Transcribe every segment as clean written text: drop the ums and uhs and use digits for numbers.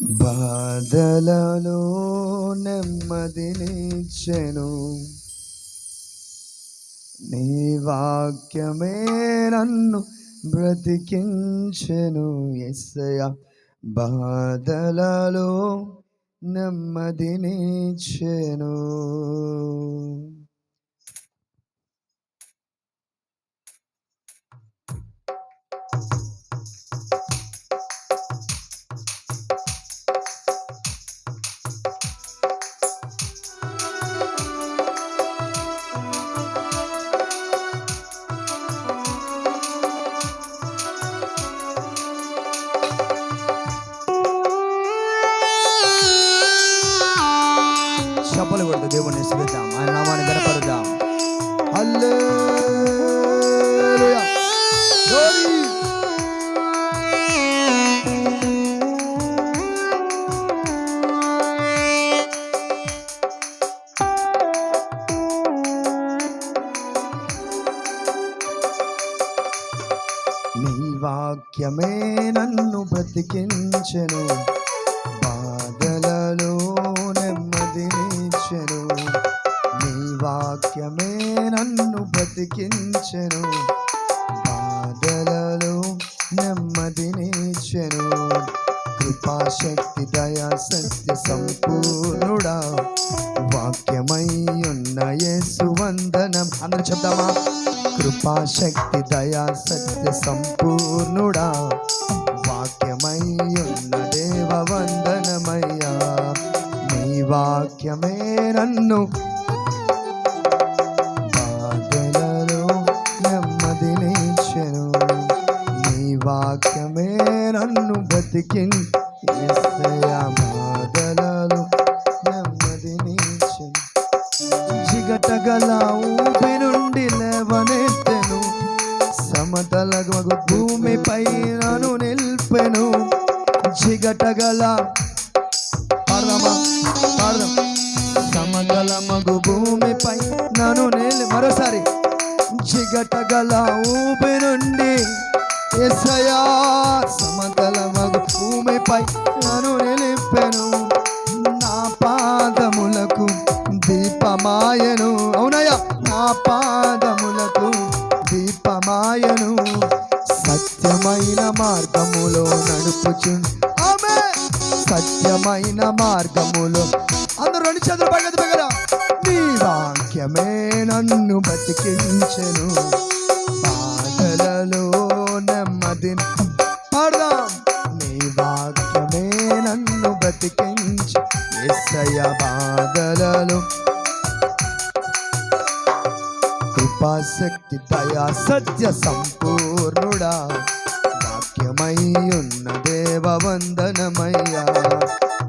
బాధలలో నెమ్మదినిచ్చెను నీ వాక్యమే నన్ను బ్రతికించెను. యేసయ్యా బాధలలో నెమ్మదినిచ్చెను. చప్పలు కొడుతూ దేవుణ్ణి స్తుతిద్దాం, ఆయన నామాన్ని గణపరుద్దాం. హల్లెలూయా. నీ వాక్యమే నన్ను బ్రతికించెను, బాధలలో నెమ్మదినిచ్చెను. నీ వాక్యమే నన్ను బ్రతికించెను, బాధలలో నెమ్మదినిచ్చెను. కృపాశక్తి దయా సత్య సంపూర్ణుడా, వాక్యమై ఉన్న యేసు వందనం. అందరూ చెప్తామా? కృపాశక్తి దయా సత్య సంపూర్ణుడా, వాక్యమై ఉన్న దేవ వందనమయ్యా. నీ వాక్యమే నన్ను బాధలలో నెమ్మదినిచ్చెను, నీ వాక్యమే నన్ను యేసయ్యా బాధలలో నెమ్మదినిచ్చెను. జిగటగల ఊపి నుండి లేవనెత్తెను, సమతలగు భూమిపై నన్ను నిల్పెను. జిగటగల సమతల మగు భూమిపై నన్ను మరోసారి జిగటగల ఊపి నుండి యేసయ్యా సమతల మగు భూమిపై నన్ను నిలిపెను. నా పాదములకు దీపమాయను. అవునయ్యా, నా పాదములకు దీపమాయను. సత్యమైన మార్గములో నడుపుచు, సత్యమైన మార్గములో. అందరూ రెండు చేతులు పైకి పగరా. నీ వాక్యమే నన్ను బ్రతికించెను, బాధలలో నెమ్మదిని పాడదాం. నీ వాక్యమే నన్ను బ్రతికించు, యేసయ్యా బాధలలో. కృపాశక్తి దయా సత్య సంపూర్ణుడా, వాక్యమై ఉన్న దేవ వందనమయ్యా.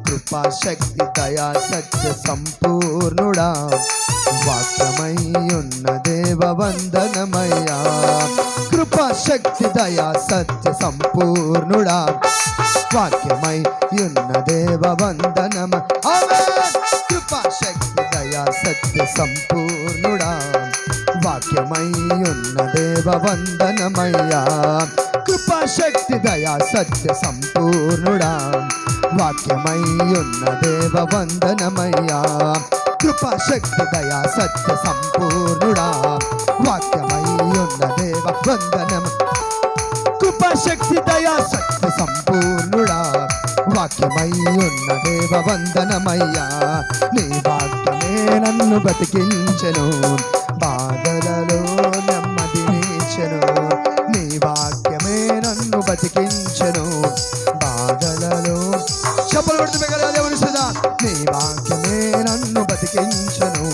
కృపాశక్తి దయా సత్య సంపూర్ణుడా, వాక్యమై ఉన్న దేవ వందనమయ్యా. కృపాశక్తి దయా సత్య సంపూర్ణుడా, వాక్యమై ఉన్న దేవ వందనమ. కృపాశక్తి దయా సత్య సంపూర్ణుడా, వాక్యమై ఉన్న దేవ వందనమయ్యా. కృపాశక్తి దయా సత్య సంపూర్ణుడా, వాక్యమై ఉన్న దేవ వందనమయ్యా. కృపాశక్తి దయా సత్య సంపూర్ణుడా, వాక్యమై ఉన్న దేవ వందనం. కృపాశక్తి దయా సత్య సంపూర్ణుడా, వాక్యమై ఉన్న దేవ వందనమయ్యా. నీ వాక్యమే నన్ను బ్రతికించెను, బాధలలో నెమ్మదినిచ్చెను. నీ వాక్యమే నన్ను బ్రతికించెను, బాధలలో. చప్పలు కొడుతూ మిగతా దేవుని స్తుతిద్దాం. నీ వాక్యమే నన్ను బ్రతికించెను,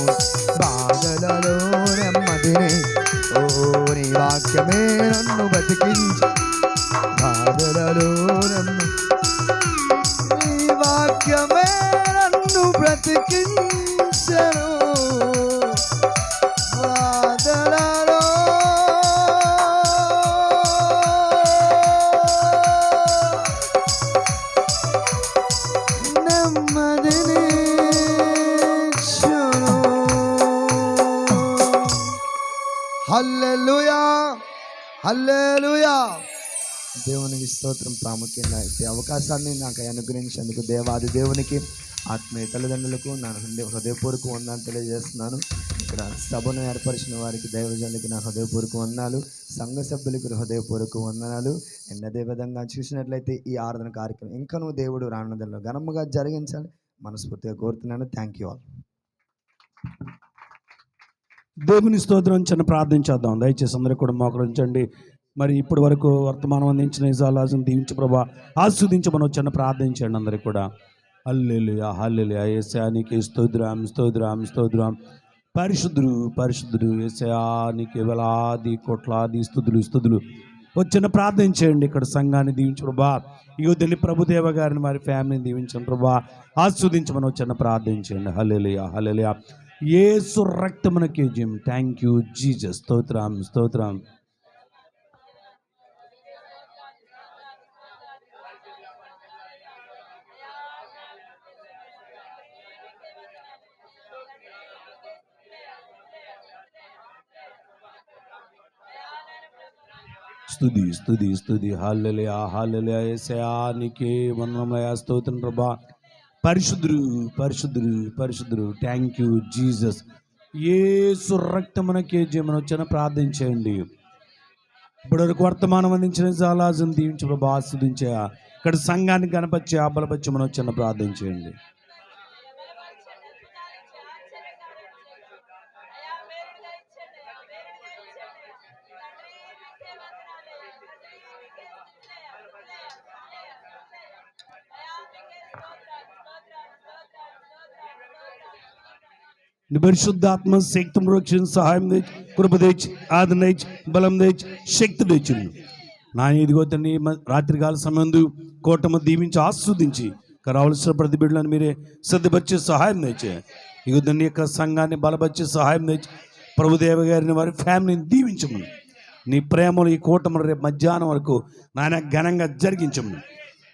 బాధలలో నెమ్మదిని. ఓ నీ వాక్యమే నన్ను బ్రతికించెను, బాధలలో నెమ్మది. నీ వాక్యమే నన్ను బ్రతికించెను, బాధలలో నెమ్మదినిచ్చెను. హల్లెలూయా, హల్లెలూయా. దేవునికి స్తోత్రం. ప్రాముఖ్యంగా ఈ అవకాశాన్ని నాకు అనుగ్రహించేందుకు దేవాది దేవునికి, ఆత్మీయ తల్లిదండ్రులకు నా హృదయపూర్వక వందనాలు తెలియజేస్తున్నాను. ఇక్కడ సభను ఏర్పరిచిన వారికి, దైవజనులకి నా హృదయపూర్వక వందనాలు, సంఘ సభ్యులకి హృదయపూర్వక వందనాలు. అండ్ అదే విధంగా చూసినట్లయితే ఈ ఆరాధన కార్యక్రమం ఇంకనూ దేవుడు రానున్నదల్లో ఘనముగా జరిగించాలి మనస్ఫూర్తిగా కోరుతున్నాను. Thank you all. దేవుని స్తోత్రం. చిన్న ప్రార్థన చేద్దాం. దయచేసి అందరూ కూడా మోకరించండి. మరి ఇప్పటి వరకు వర్తమానం అందించిన ఇజాలాజును దీవించి ప్రభా ఆస్వాదించమని చిన్న ప్రార్థన చేయండి అందరికీ కూడా. హల్లెలూయా హల్లెలూయా. యేసయ్యా నీకే స్తోత్రం స్తోత్రం స్తోత్రం. పరిశుద్ధుడు పరిశుద్ధుడు యేసయ్యా నీకే వేలాది కోట్లాది స్తుతులు. వచ్చిన ప్రార్థన చేయండి. ఇక్కడ సంఘాన్ని దీవించు ప్రభా. ఇగో తెలియ ప్రభుదేవ గారిని వారి ఫ్యామిలీని దీవించండి ప్రభా. ఆస్వాదించమని వచ్చిన ప్రార్థన చేయండి. హల్లెలూయా హల్లెలూయా. యేసు రక్తమునకే జయం. Thank you Jesus. స్తోత్రం స్తోత్రం. స్తుతి హల్లెలూయా హల్లెలూయా. యేసయ్యా నీకే వందనములయ్యా. స్తోత్రం ప్రభా. పరిశుద్ధుడు. Thank you Jesus. యేసు రక్తమునకే జయమని వచ్చిన ప్రార్థన చేయండి. ఇప్పటివరకు వర్తమానం అందించిన జాలాజును దీవించి ప్రభా ఆస్వాదించే ఇక్కడ సంఘాన్ని గణపరిచి బలపరచమని వచ్చిన ప్రార్థన చేయండి. పరిశుద్ధాత్మ శక్తి రక్షణ సహాయం తెచ్చి కృప తెచ్చి ఆదరణ తెచ్చి బలం తెచ్చి శక్తి తెచ్చిండు నా. ఇదిగో తండ్రి రాత్రికాల సమయంలో కోటమ దీవించి ఆస్వాదించి రావాల్సిన ప్రతి బిడ్డలను మీరే సిద్ధపరిచే సహాయం తెచ్చే. ఇగో తండ్రి యొక్క సంఘాన్ని బలపరిచే సహాయం తెచ్చి ప్రభుదేవ గారిని వారి ఫ్యామిలీని దీవించమని నీ ప్రేమలు ఈ కూటమి రేపు మధ్యాహ్నం వరకు నాయన ఘనంగా జరిగించమని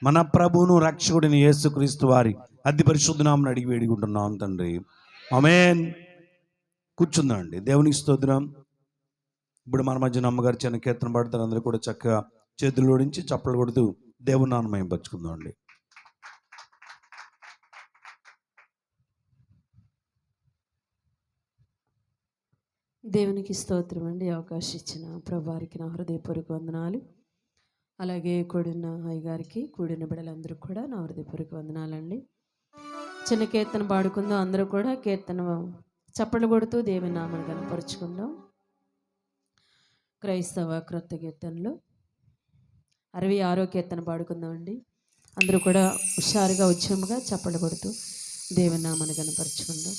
మన ప్రభువును రక్షకుడిని యేసుక్రీస్తు వారి అతి పరిశుద్ధ నామమున అడిగి వేడుకుంటున్నాం తండ్రి. ఆమేన్. కూర్చుందండి. దేవునికి స్తోత్రం. ఇప్పుడు మన మధ్యన అమ్మగారు చిన్న కీర్తన పాడతారు. అందరూ కూడా చక్కగా చేతులు ఓడించి చప్పలు కొడుతూ దేవుని నామమున మహిమపరచుకుందాం అండి. దేవునికి స్తోత్రం అండి. అవకాశం ఇచ్చిన ప్రభువారికి నా హృదయపూర్వక వందనాలు. అలాగే కూడిన అయ్యగారికి, కూడిన బిడ్డలందరూ కూడా నా హృదయపూర్వక వందనాలండి. చిన్న కీర్తన పాడుకుందాం. అందరూ కూడా కీర్తన చప్పట్లు కొడుతూ దేవుని నామమును కనపరుచుకుందాం. క్రైస్తవ క్రొత్త కీర్తనలో 66వ కీర్తన పాడుకుందాం అండి. అందరూ కూడా హుషారుగా ఉత్సాహంగా చప్పట్లు కొడుతూ దేవుని నామమును కనపరుచుకుందాం.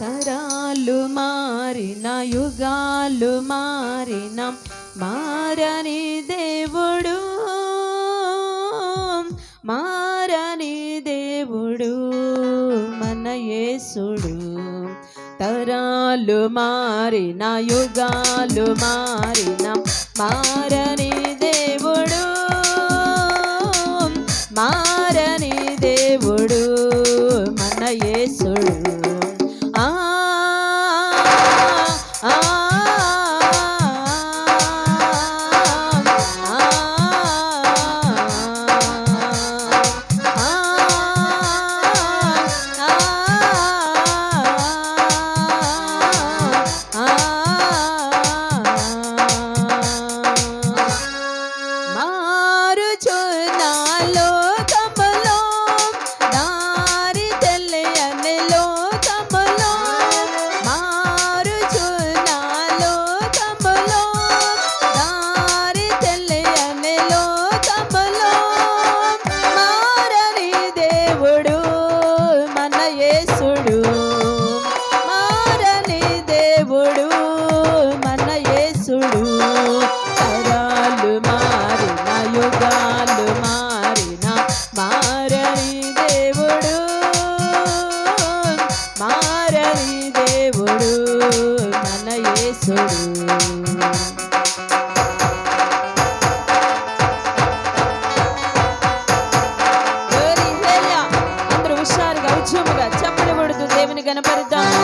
తరాలు మారిన యుగాలు మారిన మారని దేవుడు మన యేసుడు. తరాలు మారిన యుగాలు మారిన మారని దేవుడు మన యేసుడు. మారుచున్న లోకము గణపరుద్దాం